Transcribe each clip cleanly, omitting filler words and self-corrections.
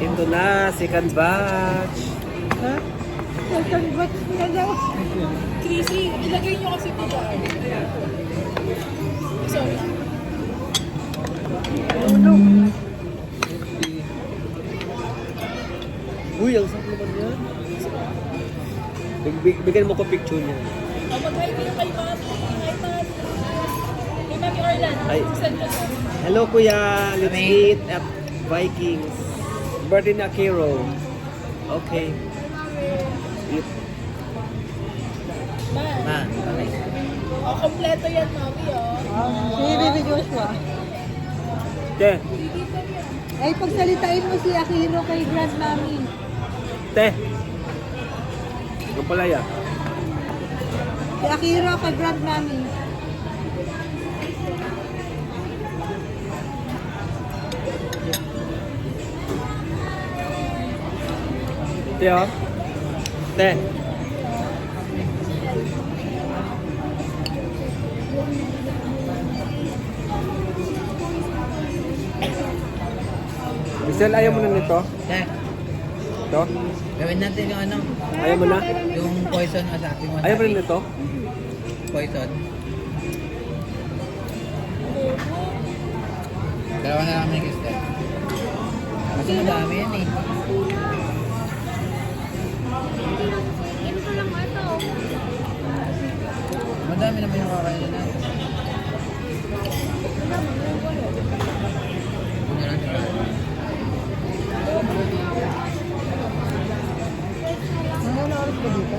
Ito na, second batch. Ha? Second batch na daw. Chrissy, ilagay nyo kasi ito dyan. Sorry. Uno. Uy, ang sarap naman yan. Bigyan mo ko picture niya. Mag-hi kayo kay Mami. Hi, Mami. Kay Mami Orlan. Ay. Send ko to. Hello kuya, let's eat at Vikings. Birthday na Kiro. Okay. Eat. Ma. Oh, kompleto yan, Mami, oh. Si Baby Joshua. Te, Ay, pagsalitain mo si Akiro kay Grandmami. te. Ang palaya. Si Akiro kay Grandmami. Te, oh. Te. Giselle, ayaw mo na nito? Tek, Ito? gawin natin yung ano, Ayaw mo na? yung poison wasabi mo. Ayaw mo na nito? Poison. Dalawa na lang may gusto. Kasi madami yan eh. Madami naman yung kakainin natin. Ano lang sila? Ano oras ba dito?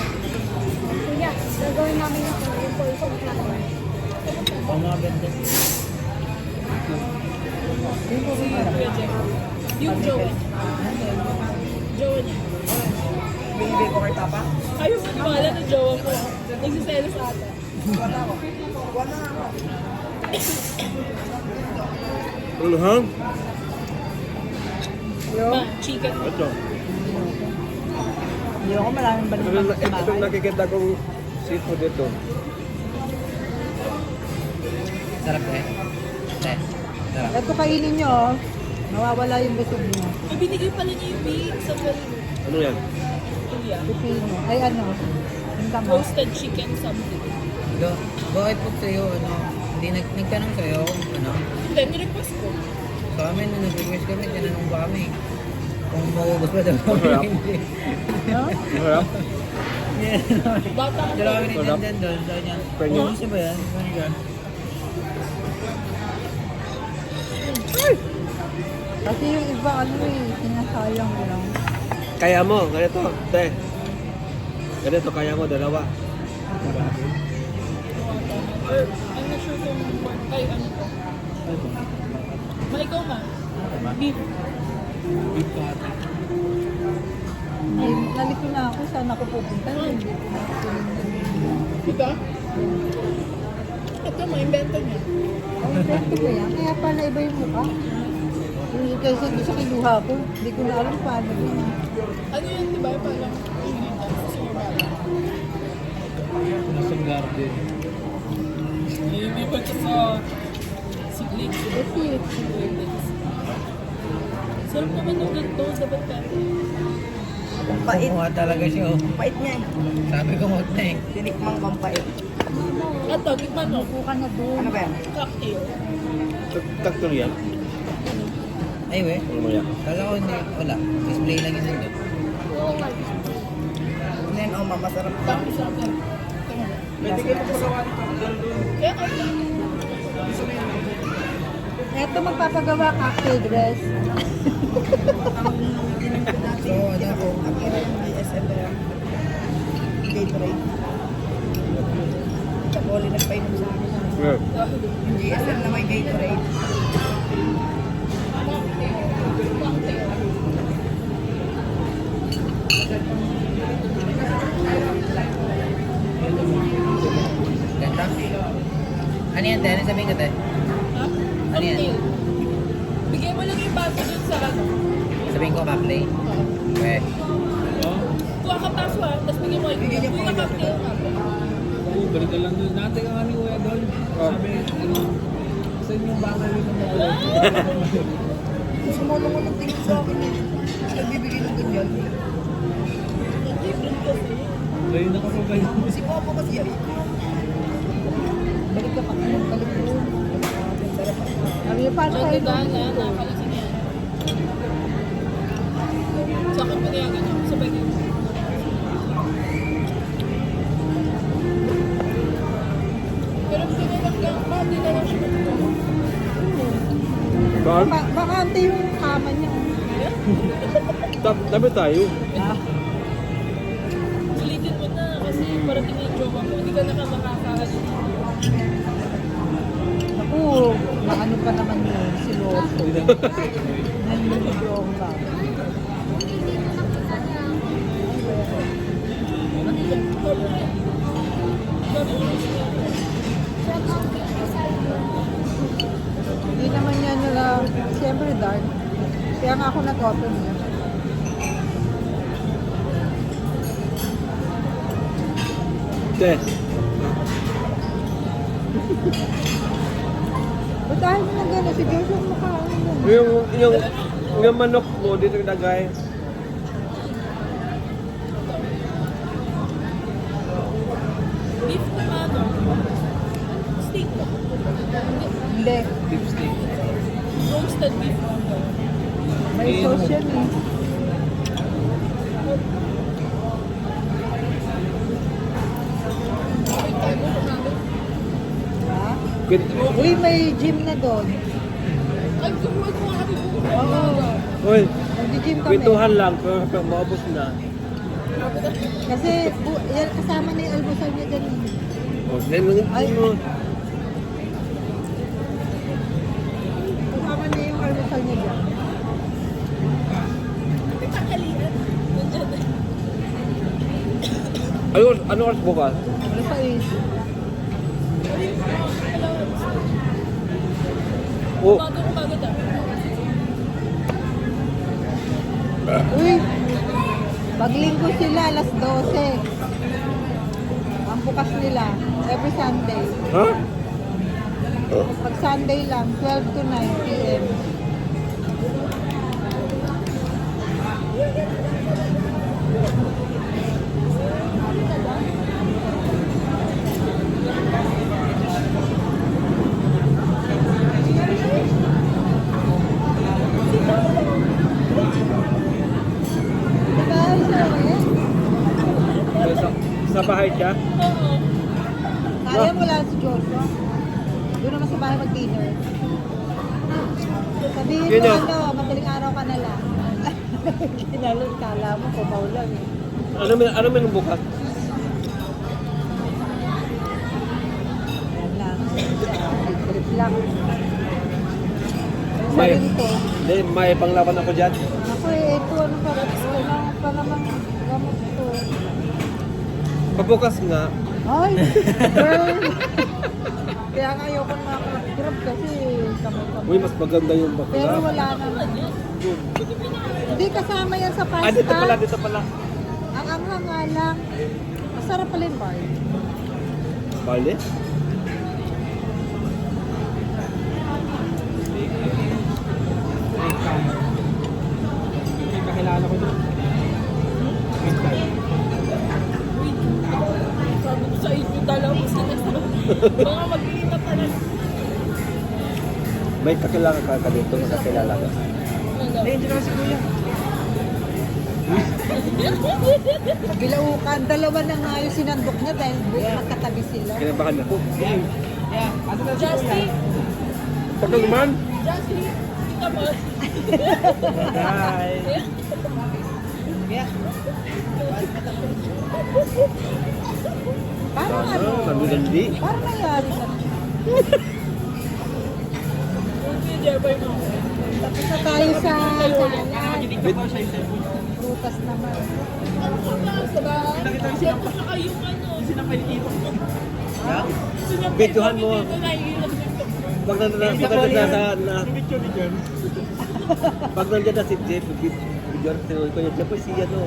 Kuya, gagawin namin yung poison flower. Pang mga bente. Yung Joey. Joey niya. Baby ko kay Papa? Ayaw mo niwala na jowa ko. Nagsiselos ata. Ano ha? Ma, chicken. Ito. Hindi ako maraming balik Ito nakikita kong seafood dito. Sarap eh. Eh, sarap. Ito kainin nyo, oh. Nawawala yung busog niyo. Ibinigay pala niya yung bake sa Ano yan? Kuya. Pipino. Ay ano, yung tama. Roasted chicken something. Bakit po sa'yo, ano, hindi nagtanong sa'yo kung ano, Hindi, nirequest ko. sa amin nung nag-request kami, tinanong pa kami kung maubos ba daw kami Masarap. hindi. Masarap? Bata ko. Dalawa kami ni Masarap. Dandan doon, sabi niya, Penyo. maubos na ba yan? Sabi niya, Kasi yung iba ano eh, sinasayang lang. Kaya mo, ganito. Te. Ganito, kaya mo, dalawa. Or, I'm not sure kung ay ano to. Ma, ikaw ma. Beef. Ay, nalito na ako, saan ako pupunta? Hindi ko na Diba? Ito, ma-invento niya. Oh, pwede ko yan. Kaya pala iba yung mukha. Yung kasi doon sa kinuha ko, hindi ko na alam paano yun. Ano yun, diba? Parang ingredients. Sumabala. nasa garden. Hindi pa ito sa siglings. Kasi, Sarap naman yung ganito. Dapat pwede. Pait. Kumuha talaga siya, oh. pait niya eh. Sabi ko, huwag na eh. Tinikmang kang pait. Ito, gitman mo. Buka na doon. Ano ba yan? Cocktail. Taktor yan. Ay, we. Ano mo yan? Kala ko hindi, wala. Display lang yun doon. Oo nga. Nen, oh, masarap. Tapos sarap yan. Pwede kayo magpagawa dito. Kaya kaya. Eto magpapagawa cocktail dress. So, ano ako? Akira yung DSM na Gatorade. Kapoli nagpainom sa akin. Yeah. Yung GSM na may Gatorade. Cocktail. Ganda. Ano yan, te? Ano sabihin ka, te? Ha? Ano yan? Cocktail. Bigyan mo lang yung baso dun sa ano. Sabihin ko, cocktail. We. Kuha ka paso ha, tapos bigyan mo kayo. Kuha ka cocktail ha. Oo, balikan lang doon. Natin ang aming kuya doon. Sabi, ano, saan yung bata Sumulong ko ng tingin sa akin eh. Nagbibigay ng ganyan. Different kasi. Ngayon ako sa kayo. Si Papa kasi ay. Balik ka pa. Balik mo. Sabi niya, paano tayo Magdadaan doon? na, napalasin yan. Sa akin pinayagan ako sa bagay. Pero pinilak lang pa, hindi na lang siya magdadaan. Saan? Baka ante yung kama niya. Tabi tayo. Ulitin mo na kasi parating yung jowa mo, hindi ka na makakaalis. Naku, maano pa naman yun, siloso. Nangyayong ba? Hindi naman yan nila, siyempre dark. Kaya nga ako nag-open niya. Te, Ba't ayaw mo na gano'n? Si Joshua mukha ako gano'n. yung manok mo dito ilagay. Beef na ano? Steak mo. Hindi, Lipstick. Roasted beef. may sauce yan eh. Wait, tayo mo namin. Ha? Kwent- Uy, may gym na doon. Ay, kumuha ko kami po. Oo. Uy, Nag-gym kami. kwentuhan lang, pero maubos na. Kasi yan, kasama na yung almusal niya dyan. O, dahil mo Ay. mo. Kasama na yung almusal niya dyan. Tanghalian. Nandiyan na. Ano oras bukas? Ano sa is? Oh, Umaga daw. Uy, paglinggo sila, alas 12. Ang bukas nila, every Sunday. ha? Pag Sunday lang, 12 to 9 p.m. Diba, Zoe? Sa bahay siya? Oo. Kaya mo lang si Joshua. Doon naman sa bahay mag-dinner. Sabihin mo Yun yun. ano, madaling araw ka na lang. Kinalot, kala mo, kumaw lang eh. Ano man bukas? Yan lang. Trip lang. May, Sabi nito, hindi, may panglaban ako dyan. ako eh, ito ano pa, ano pa naman gamot ito. Pabukas nga. Ay, girl! Kaya nga ayoko na makagrab kasi kamay-kamay. Uy, mas maganda yung Pero bakla. wala naman. Hindi kasama yan sa pasta. Dito pala. Ang anghang nga lang. Masarap pala yung bar. Bale? May kakilala ko doon. Sabi ko sa inyo, dalawa sila sa mga mag-iingat na rin. May kakilala ka dito, kakilala ka. Hindi naman si Kuya. Sa Bilaukan, dalawa na nga yung sinandok niya dahil magkatabi sila. Kinabahan ako. Yeah, ano na si Kuya? Justin! Pagka naman, Justin! Kita mo? Hi. Yeah. Parang ano, nagugandi. parang nangyari sa Hindi, Jeboy mo. Tapos na tayo sa salad. Ginig ko siya yung cellphone. Prutas naman. Ano ka ba? Sa bahay? Siyempre saka yung ano. Sinapalikitan ko. Sinapay Videohan mo. dito na ilang TikTok. Pag nandiyan na, Picture ni John. pag nandiyan na si Jeff, bigyan ko niya, Jeff, si ano.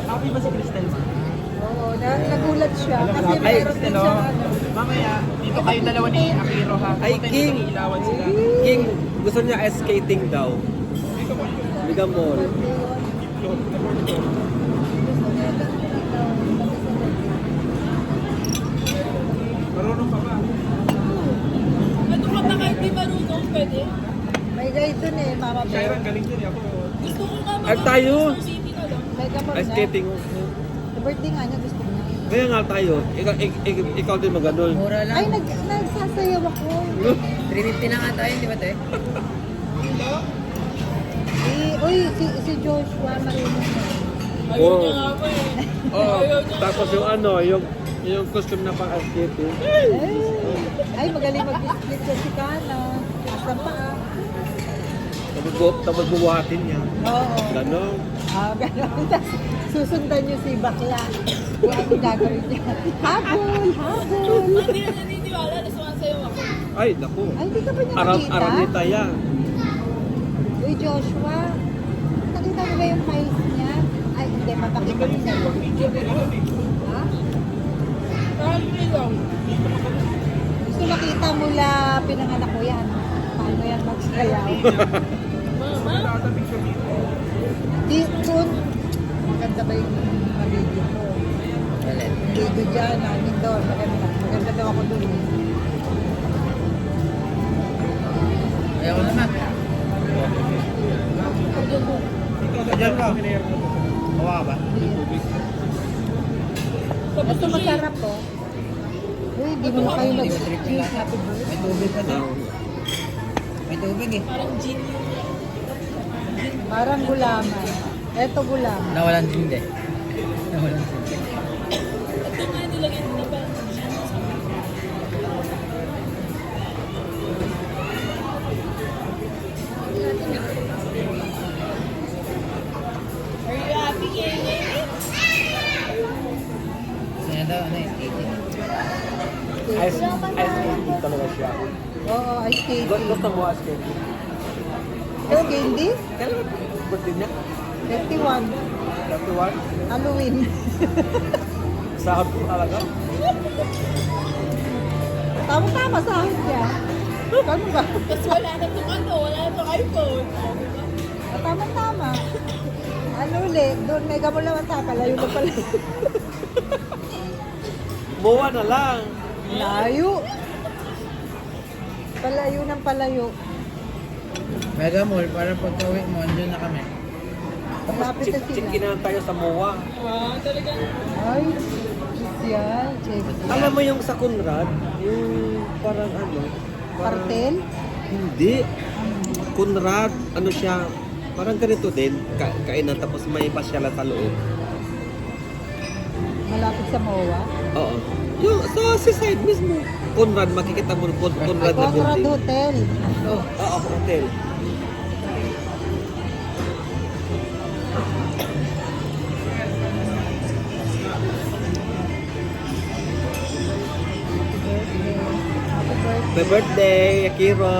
Happy ba si Crystal? Oo, nagulat siya. Kasi Ay, meron din ano? siya ano. Mamaya, dito kayo dalawa ni Akiro ha. Ay, Pupunta King. dito, ilawan sila. King, gusto niya ice skating daw. Mega Mall. Marunong pa ba? Ano ka na kahit di marunong, pwede? May guide dun eh, Mama Bear. Sharon, galing din ako. Gusto ko nga Ay, tayo. Sa city na lang. Mega Mall Ice na. skating. Sa birthday nga niya, gusto niya. Kaya nga tayo. Ikaw din mag-ganun. Mura lang. Ay, nagsasayaw ako. 350 lang ata yun, di ba te? Uy, si Joshua marunong na. Ayun Oo. niya nga po eh. Oh, Ayaw niya tapos nga. yung ano, yung costume na pang ice skating. Ay, magaling mag-split sa si Kana. Sa paa. Tapos bubuhatin niya. Oo. Ganon. Gano'n. Tapos susundan niyo si Bakla. Kung ano gagawin niya. Habol! Habol! Hindi na naniniwala na sumasayaw ako. Ay, naku. Ay, hindi ka ba niya nakita? Aranita yan. Uy, Joshua. Nakita mo ba yung face niya? Ay, hindi. Mapakita ko sa'yo. Ha? Parang yun lang. Gusto makita mula pinanganak ko yan. Paano yan magsayaw? Mama? Doon, maganda ba yung video ko? Alin. Video dyan, namin doon. Maganda. Maganda daw ako doon. Ayaw ko naman. Diyan ka. Kawa ka ba? Tapos Ito masarap po. Uy, di mo na kayo mag-cheese. Happy May birthday. tubig pa daw. May tubig eh. parang gin yun. Parang gulaman. Ito gulaman. Nawalan din din. Nawalan din din. Ito nga nilagyan nila parang gin. Are you happy, Kenny? Sanya daw, ano eh, 80. Ice skating talaga siya. Oo, ice candy. Gusto mo ice skating? Ice candy? Kailan birthday niya? 31. 31? Halloween. Sahod ko talaga? Tama-tama sahod niya. Ano ba? Tapos wala na itong ano, wala na itong iPhone. Tama-tama. Ano ulit? Doon, mega mo naman sa palayo na pala. Buwa na lang. Layo. Palayo ng palayo. Mega Mall, para pagka-uwi mo, andyan na kami. Malapit na sila. Chikinan tayo sa MOA. Ah, talagang Ay, social. Check. Alam mo yung sa Conrad, yung parang ano, parang, Kartel? hindi. Conrad, ano siya, parang ganito din, kainan tapos may pasyalan sa loob. Malapit sa MOA. Oo. Yung sa seaside mismo. Conrad, makikita mo Conrad na Conrad building. Hotel. Oo, hotel. Happy birthday. Happy birthday, Akira.